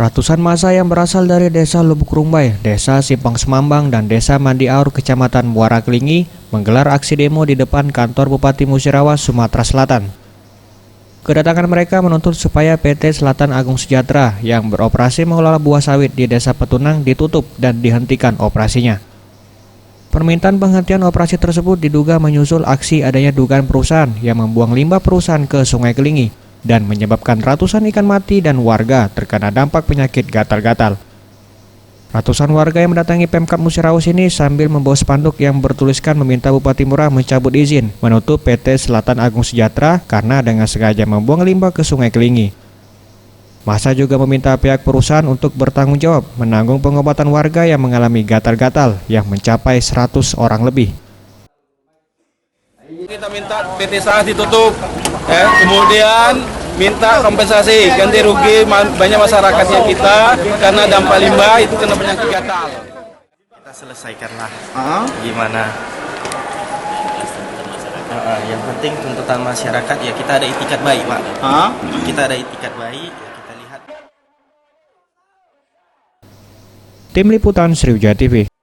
Ratusan massa yang berasal dari Desa Lubuk Rumbai, Desa Simpang Semambang, dan Desa Mandi Aur, Kecamatan Muara Kelingi, menggelar aksi demo di depan kantor Bupati Musirawas, Sumatera Selatan. Kedatangan mereka menuntut supaya PT Selatan Agung Sejahtera yang beroperasi mengelola buah sawit di Desa Petunang ditutup dan dihentikan operasinya. Permintaan penghentian operasi tersebut diduga menyusul aksi adanya dugaan perusahaan yang membuang limbah perusahaan ke Sungai Kelingi dan menyebabkan ratusan ikan mati dan warga terkena dampak penyakit gatal-gatal. Ratusan warga yang mendatangi Pemkab Musirawas ini sambil membawa spanduk yang bertuliskan meminta Bupati Murah mencabut izin menutup PT Selatan Agung Sejahtera karena dengan sengaja membuang limbah ke Sungai Kelingi. Massa juga meminta pihak perusahaan untuk bertanggung jawab menanggung pengobatan warga yang mengalami gatal-gatal yang mencapai 100 orang lebih. Kita minta PT SAS ditutup, kemudian minta kompensasi ganti rugi banyak masyarakatnya kita karena dampak limbah itu kena penyakit gatal. Kita selesaikanlah gimana. Yang penting tuntutan masyarakat ya kita ada itikat baik, Pak. Kita ada itikat baik, ya kita lihat. Tim Liputan Sriwijaya TV.